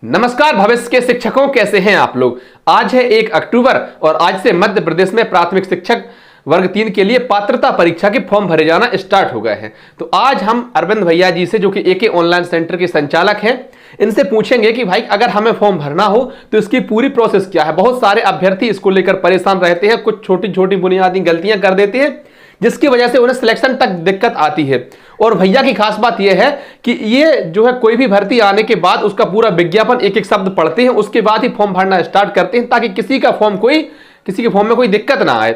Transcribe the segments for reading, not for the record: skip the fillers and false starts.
नमस्कार भविष्य के शिक्षकों, कैसे हैं आप लोग। आज है 1 अक्टूबर और आज से मध्य प्रदेश में प्राथमिक शिक्षक वर्ग 3 के लिए पात्रता परीक्षा के फॉर्म भरे जाना स्टार्ट हो गए हैं। तो आज हम अरविंद भैया जी से, जो कि एके ऑनलाइन सेंटर के संचालक हैं, इनसे पूछेंगे कि भाई अगर हमें फॉर्म भरना हो तो इसकी पूरी प्रोसेस क्या है। बहुत सारे अभ्यर्थी इसको लेकर परेशान रहते हैं, कुछ छोटी छोटी बुनियादी गलतियां कर देते हैं जिसकी वजह से उन्हें सिलेक्शन तक दिक्कत आती है। और भैया की खास बात यह है कि ये जो है कोई भी भर्ती आने के बाद उसका पूरा विज्ञापन एक एक शब्द पढ़ते हैं, उसके बाद ही फॉर्म भरना स्टार्ट करते हैं ताकि किसी के फॉर्म में कोई दिक्कत ना आए।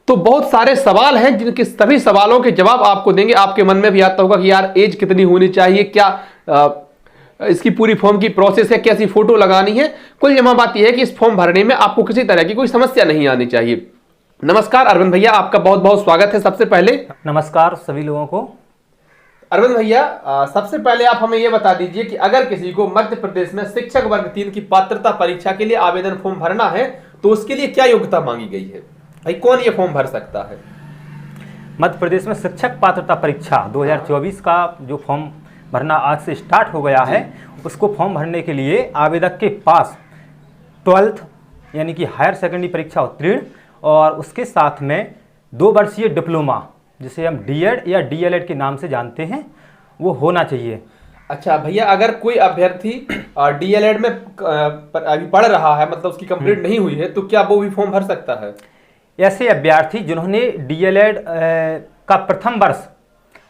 तो बहुत सारे सवाल हैं जिनके सभी सवालों के जवाब आपको देंगे। आपके मन में भी आता होगा कि यार एज कितनी होनी चाहिए, क्या इसकी पूरी फॉर्म की प्रोसेस है, कैसी फोटो लगानी है। कुल जमा बात यह है कि इस फॉर्म भरने में आपको किसी तरह की कोई समस्या नहीं आनी चाहिए। नमस्कार अरविंद भैया, आपका बहुत बहुत स्वागत है। सबसे पहले नमस्कार सभी लोगों को। अरविंद भैया, सबसे पहले आप हमें यह बता दीजिए कि अगर किसी को मध्य प्रदेश में शिक्षक वर्ग 3 की पात्रता परीक्षा के लिए आवेदन फॉर्म भरना है तो उसके लिए क्या योग्यता मांगी गई है। भाई कौन ये फॉर्म भर सकता है। मध्य प्रदेश में शिक्षक पात्रता परीक्षा 2024 का जो फॉर्म भरना आज से स्टार्ट हो गया है, उसको फॉर्म भरने के लिए आवेदक के पास 12th यानी कि हायर सेकेंडरी परीक्षा उत्तीर्ण और उसके साथ में 2 वर्षीय डिप्लोमा, जिसे हम डीएड या डीएलएड के नाम से जानते हैं, वो होना चाहिए। अच्छा भैया, अगर कोई अभ्यर्थी डीएलएड में अभी पढ़ रहा है, मतलब उसकी कंप्लीट नहीं हुई है, तो क्या वो भी फॉर्म भर सकता है। ऐसे अभ्यर्थी जिन्होंने डीएलएड का प्रथम वर्ष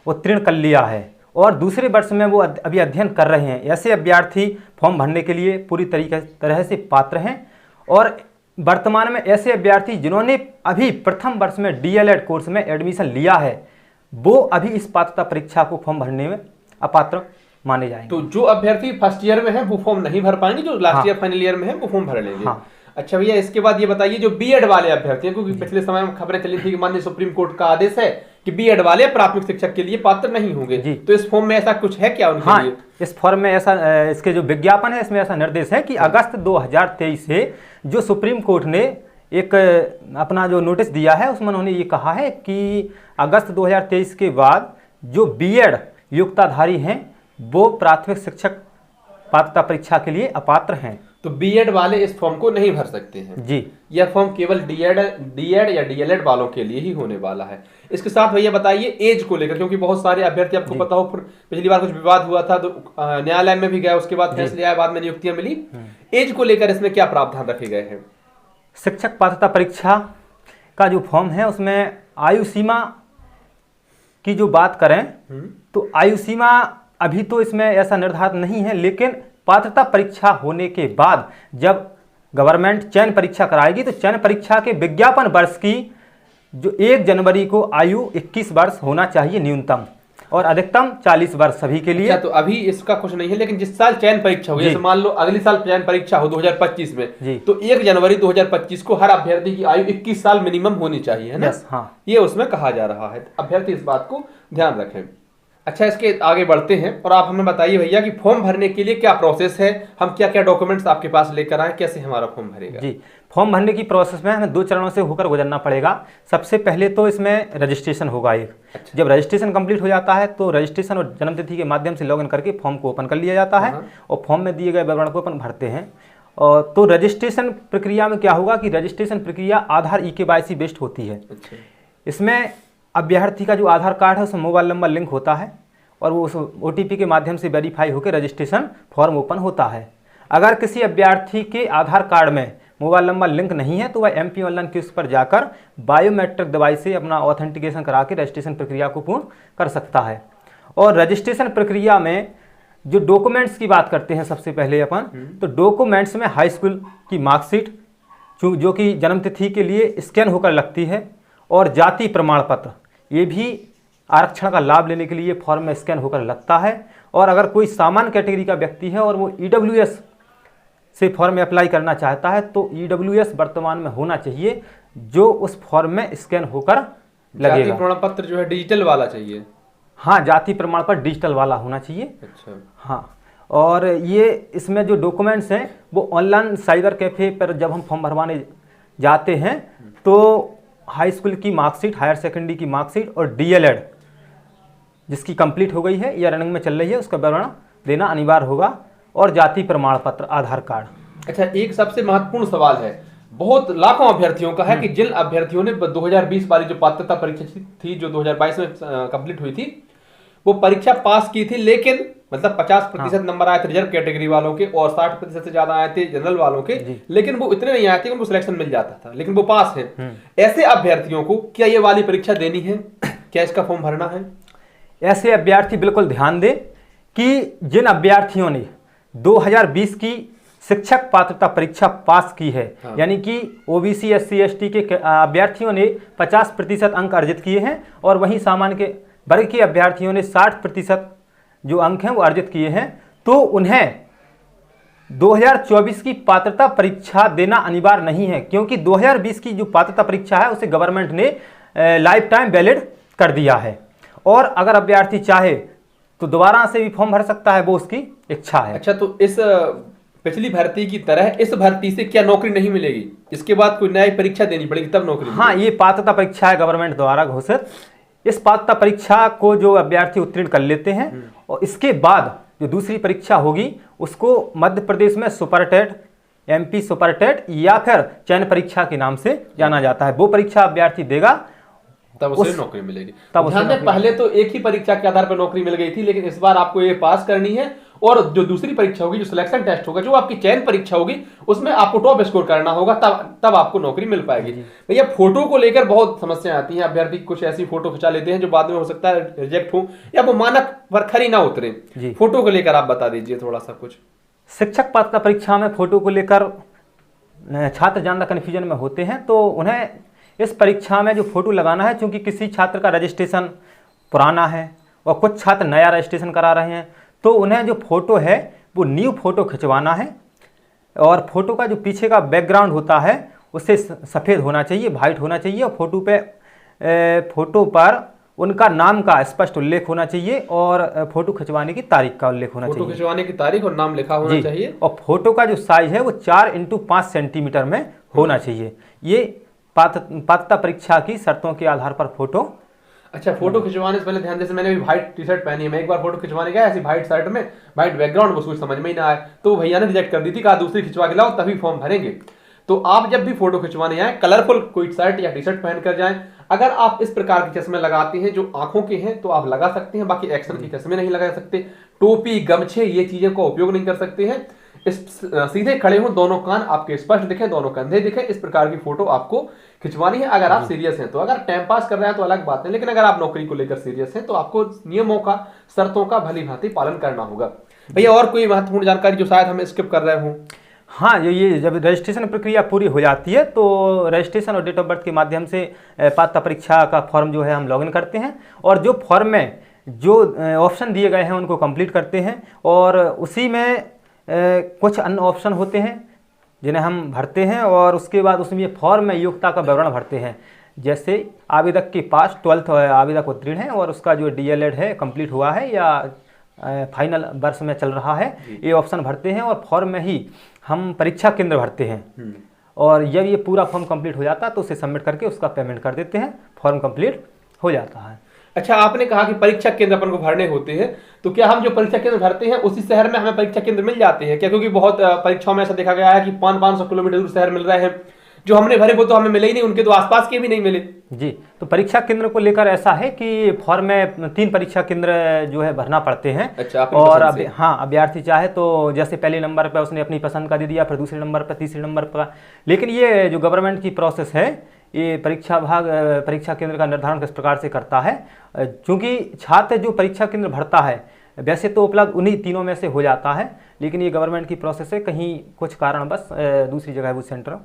उत्तीर्ण कर लिया है और दूसरे वर्ष में वो अभी अध्ययन कर रहे हैं, ऐसे अभ्यर्थी फॉर्म भरने के लिए पूरी तरह से पात्र हैं। और वर्तमान में ऐसे अभ्यर्थी जिन्होंने अभी प्रथम वर्ष में डीएलएड कोर्स में एडमिशन लिया है, वो अभी इस पात्रता परीक्षा को फॉर्म भरने में अपात्र माने जाएंगे। तो जो अभ्यर्थी फर्स्ट ईयर में है वो फॉर्म नहीं भर पाएंगे, जो लास्ट ईयर फाइनल ईयर में है वो फॉर्म भर लेंगे। हाँ। अच्छा भैया, इसके बाद ये बताइए जो बीएड वाले अभ्यर्थी हैं, क्योंकि पिछले समय में खबरें चली थी कि माननीय सुप्रीम कोर्ट का आदेश है कि बीएड वाले प्राथमिक शिक्षक के लिए पात्र नहीं होंगे, तो इस फॉर्म में ऐसा कुछ है क्या उनके लिए। इस फॉर्म में ऐसा, इसके जो विज्ञापन है इसमें ऐसा निर्देश है कि अगस्त 2023 से जो सुप्रीम कोर्ट ने एक अपना जो नोटिस दिया है उसमें उन्होंने ये कहा है कि अगस्त 2023 के बाद जो बीएड योग्यताधारी हैं वो प्राथमिक शिक्षक पात्रता परीक्षा के लिए अपात्र हैं। तो बीएड वाले इस फॉर्म को नहीं भर सकते हैं जी। यह फॉर्म केवल डीएड या डीएलएड वालों के लिए ही होने वाला है। इसके साथ भैया बताइए एज को लेकर, क्योंकि बहुत सारे अभ्यर्थी, आपको पता हो पिछली बार कुछ विवाद हुआ था तो न्यायालय में भी गया, उसके बाद फैसले आए, बाद में नियुक्तियां मिली। एज को लेकर इसमें क्या प्रावधान रखे गए हैं। शिक्षक पात्रता परीक्षा का जो फॉर्म है उसमें आयु सीमा की जो बात करें तो आयु सीमा अभी तो इसमें ऐसा निर्धारित नहीं है, लेकिन पात्रता परीक्षा होने के बाद जब गवर्नमेंट चयन परीक्षा कराएगी तो चयन परीक्षा के विज्ञापन वर्ष की जो 1 जनवरी को आयु 21 वर्ष होना चाहिए न्यूनतम, और अधिकतम 40 वर्ष सभी के लिए। अच्छा, तो अभी इसका कुछ नहीं है, लेकिन जिस साल चयन परीक्षा होगी, जैसे मान लो अगले साल चयन परीक्षा हो 2025 में, तो 1 जनवरी 2025 को हर अभ्यर्थी की आयु 21 साल मिनिमम होनी चाहिए, है ना। हाँ, ये उसमें कहा जा रहा है, अभ्यर्थी इस बात को ध्यान रखें। अच्छा, इसके आगे बढ़ते हैं और आप हमें बताइए भैया कि फॉर्म भरने के लिए क्या प्रोसेस है, हम क्या क्या डॉक्यूमेंट्स आपके पास लेकर आए, कैसे हमारा फॉर्म भरेगा। जी, फॉर्म भरने की प्रोसेस में हमें 2 चरणों से होकर गुजरना पड़ेगा। सबसे पहले तो इसमें रजिस्ट्रेशन होगा एक। अच्छा। जब रजिस्ट्रेशन कंप्लीट हो जाता है तो रजिस्ट्रेशन और जन्मतिथि के माध्यम से लॉगिन करके फॉर्म को ओपन कर लिया जाता है और फॉर्म में दिए गए विवरण को अपन भरते हैं। और तो रजिस्ट्रेशन प्रक्रिया में क्या होगा कि रजिस्ट्रेशन प्रक्रिया आधार eKYC बेस्ड होती है। अच्छा। इसमें अभ्यर्थी का जो आधार कार्ड है उसमें मोबाइल नंबर लिंक होता है और वो उस OTP के माध्यम से वेरीफाई होकर रजिस्ट्रेशन फॉर्म ओपन होता है। अगर किसी अभ्यर्थी के आधार कार्ड में मोबाइल नंबर लिंक नहीं है तो वह MP ऑनलाइन क्यूज पर जाकर बायोमेट्रिक डिवाइस से अपना ऑथेंटिकेशन करा के रजिस्ट्रेशन प्रक्रिया को पूर्ण कर सकता है। और रजिस्ट्रेशन प्रक्रिया में जो डॉक्यूमेंट्स की बात करते हैं सबसे पहले अपन, तो डॉक्यूमेंट्स में हाई स्कूल की मार्कशीट जो कि जन्मतिथि के लिए स्कैन होकर लगती है, और जाति प्रमाण पत्र, ये भी आरक्षण का लाभ लेने के लिए फॉर्म में स्कैन होकर लगता है। और अगर कोई सामान्य कैटेगरी का व्यक्ति है और वो EWS से फॉर्म में अप्लाई करना चाहता है तो EWS वर्तमान में होना चाहिए जो उस फॉर्म में स्कैन होकर लगेगा। जाति प्रमाण पत्र जो है डिजिटल वाला चाहिए। हाँ, जाति प्रमाण पत्र डिजिटल वाला होना चाहिए। अच्छा। हाँ, और ये इसमें जो डॉक्यूमेंट्स हैं वो ऑनलाइन साइबर कैफे पर जब हम फॉर्म भरवाने जाते हैं तो हाई स्कूल की मार्कशीट, हायर सेकेंडरी की मार्कशीट और डीएलएड जिसकी कंप्लीट हो गई है या रनिंग में चल रही है उसका विवरण देना अनिवार्य होगा। और जाति प्रमाण पत्र आधार कार्ड। अच्छा, एक सबसे महत्वपूर्ण सवाल है, बहुत लाखों अभ्यर्थियों का है कि जिन अभ्यर्थियों ने 2020 वाली जो पात्रता परीक्षा थी जो 2022 में कंप्लीट हुई थी, वो परीक्षा पास की थी, लेकिन मतलब 50% नंबर आए थे रिजर्व कैटेगरी वालों के और 60% से ज्यादा आए थे जनरल वालों के, लेकिन वो इतने नहीं आए थे कि उनको सिलेक्शन मिल जाता था, लेकिन वो पास हैं। ऐसे अभ्यर्थियों को क्या ये वाली परीक्षा देनी है? क्या इसका फॉर्म भरना है? ऐसे अभ्यर्थी बिल्कुल ध्यान दें कि जिन अभ्यर्थियों ने 2020 की शिक्षक पात्रता परीक्षा पास की है, यानी कि ओबीसी SC ST के अभ्यर्थियों ने 50% अंक अर्जित किए हैं और वहीं सामान्य के वर्ग के अभ्यर्थियों ने 60% जो अंक हैं वो अर्जित किए हैं, तो उन्हें 2024 की पात्रता परीक्षा देना अनिवार्य नहीं है, क्योंकि 2020 की जो पात्रता परीक्षा है उसे गवर्नमेंट ने लाइफ टाइम वैलिड कर दिया है। और अगर अभ्यर्थी चाहे तो दोबारा से भी फॉर्म भर सकता है, वो उसकी इच्छा है। अच्छा, तो इस पिछली भर्ती की तरह इस भर्ती से क्या नौकरी नहीं मिलेगी? इसके बाद कोई नई परीक्षा देनी पड़ेगी तब नौकरी मिलेगी? हाँ, ये पात्रता परीक्षा है गवर्नमेंट द्वारा घोषित। इस पात्रता परीक्षा को जो अभ्यर्थी उत्तीर्ण कर लेते हैं और इसके बाद जो दूसरी परीक्षा होगी उसको मध्य प्रदेश में सुपरटेट, MP सुपरटेट या फिर चयन परीक्षा के नाम से जाना जाता है। वो परीक्षा अभ्यर्थी देगा तब उसे नौकरी मिलेगी। ध्यान दें, पहले तो एक ही परीक्षा के आधार पर नौकरी मिल गई थी, लेकिन इस बार आपको ये पास करनी है और जो दूसरी परीक्षा होगी, जो सिलेक्शन टेस्ट होगा, जो आपकी चयन परीक्षा होगी, उसमें आपको टॉप स्कोर करना होगा, तब आपको नौकरी मिल पाएगी। भैया, फोटो को लेकर बहुत समस्याएं आती हैं। अभ्यर्थी कुछ ऐसी फोटो खिंचा लेते हैं जो बाद में हो सकता है रिजेक्ट हो या वो मानक पर खरी ना उतरे। फोटो को लेकर आप बता दीजिए थोड़ा सा कुछ। शिक्षक पात्रता परीक्षा में फोटो को लेकर छात्र ज्यादा कन्फ्यूजन में होते हैं, तो उन्हें इस परीक्षा में जो फोटो लगाना है, चूंकि किसी छात्र का रजिस्ट्रेशन पुराना है और कुछ छात्र नया रजिस्ट्रेशन करा रहे हैं, तो उन्हें जो फोटो है वो न्यू फोटो खिंचवाना है और फोटो का जो पीछे का बैकग्राउंड होता है उससे सफ़ेद होना चाहिए, वाइट होना चाहिए और फोटो पर उनका नाम का स्पष्ट उल्लेख होना चाहिए और फोटो खिंचवाने की तारीख का उल्लेख होना चाहिए। फोटो खिंचवाने की तारीख और नाम लिखा होना चाहिए और फोटो का जो साइज है वो 4x5 सेंटीमीटर में होना चाहिए। ये पात्रता परीक्षा की शर्तों के आधार पर फोटो। अच्छा, फोटो खिंचवाने से पहले ध्यान, जैसे मैंने भी व्हाइट टी-शर्ट पहनी है, मैं एक बार फोटो खिंचवाने गया ऐसी व्हाइट शर्ट में, व्हाइट बैकग्राउंड, वो कुछ समझ में ही ना आए, तो भैया ने रिजेक्ट कर दी थी, कहा दूसरी खिंचवा के लाओ तभी फॉर्म भरेंगे। तो आप जब भी फोटो खिंचवाने आए, कलरफुल कोई शर्ट या टी-शर्ट पहन कर जाएं। अगर आप इस प्रकार के चश्मे लगाते हैं जो आंखों के हैं तो आप लगा सकते हैं, बाकी एक्शन के चश्मे नहीं लगा सकते। टोपी, गमछे, ये चीजें का उपयोग नहीं कर सकते हैं। सीधे खड़े हो, दोनों कान आपके स्पष्ट दिखे, दोनों कंधे दिखे, इस प्रकार की फोटो आपको खिंचवानी है अगर आप सीरियस हैं तो। अगर टाइम पास कर रहे हैं तो अलग बात है, लेकिन अगर आप नौकरी को लेकर सीरियस हैं तो आपको नियमों का, शर्तों का भली भांति पालन करना होगा। भैया, और कोई महत्वपूर्ण जानकारी जो शायद हम स्किप कर रहे हों? हाँ, ये जब रजिस्ट्रेशन प्रक्रिया पूरी हो जाती है तो रजिस्ट्रेशन और डेट ऑफ बर्थ के माध्यम से पात्रता परीक्षा का फॉर्म जो है हम लॉगिन करते हैं और जो फॉर्म में जो ऑप्शन दिए गए हैं उनको कंप्लीट करते हैं और उसी में कुछ अन्य ऑप्शन होते हैं जिन्हें हम भरते हैं और उसके बाद उसमें फॉर्म में योग्यता का विवरण भरते हैं। जैसे आवेदक के पास 12th आवेदक उत्तीर्ण है और उसका जो DLED है कंप्लीट हुआ है या फाइनल वर्ष में चल रहा है, ये ऑप्शन भरते हैं और फॉर्म में ही हम परीक्षा केंद्र भरते हैं और जब ये पूरा फॉर्म कंप्लीट हो जाता है तो उसे सबमिट करके उसका पेमेंट कर देते हैं, फॉर्म कंप्लीट हो जाता है। अच्छा, आपने कहा कि परीक्षा केंद्र अपन को भरने होते हैं, तो क्या हम जो परीक्षा केंद्र भरते हैं उसी शहर में हमें परीक्षा केंद्र मिल जाते हैं क्या? क्योंकि बहुत परीक्षाओं में ऐसा देखा गया है कि 500 किलोमीटर दूर शहर मिल रहे हैं, जो हमने भरे वो तो हमें मिले ही नहीं, उनके तो आसपास के भी नहीं मिले। जी, तो परीक्षा केंद्र को लेकर ऐसा है कि फॉर्म में 3 परीक्षा केंद्र जो है भरना पड़ते हैं। अच्छा, और हाँ, अभ्यर्थी चाहे तो जैसे पहले नंबर पर उसने अपनी पसंद का दे दिया, फिर दूसरे नंबर पर, तीसरे नंबर पर। लेकिन ये जो गवर्नमेंट की प्रोसेस है, ये परीक्षा विभाग परीक्षा केंद्र का निर्धारण किस प्रकार से करता है, क्योंकि छात्र जो परीक्षा केंद्र भरता है वैसे तो उपलब्ध उन्हीं तीनों में से हो जाता है, लेकिन ये गवर्नमेंट की प्रोसेस है, कहीं कुछ कारण बस दूसरी जगह वो सेंटर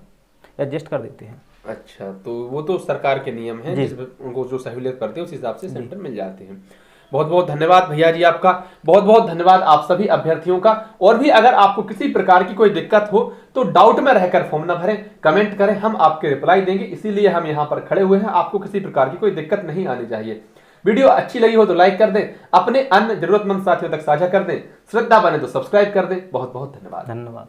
एडजस्ट कर देते हैं। अच्छा, तो वो तो सरकार के नियम हैं, उनको जो सहूलियत करते हैं उस हिसाब से सेंटर मिल जाते हैं। बहुत बहुत धन्यवाद भैया जी आपका, बहुत बहुत धन्यवाद आप सभी अभ्यर्थियों का। और भी अगर आपको किसी प्रकार की कोई दिक्कत हो तो डाउट में रहकर फॉर्म न भरें, कमेंट करें, हम आपके रिप्लाई देंगे, इसीलिए हम यहाँ पर खड़े हुए हैं। आपको किसी प्रकार की कोई दिक्कत नहीं आनी चाहिए। वीडियो अच्छी लगी हो तो लाइक कर दें, अपने अन्य जरूरतमंद साथियों तक साझा कर दें, श्रद्धा बने तो सब्सक्राइब कर दें। बहुत बहुत धन्यवाद।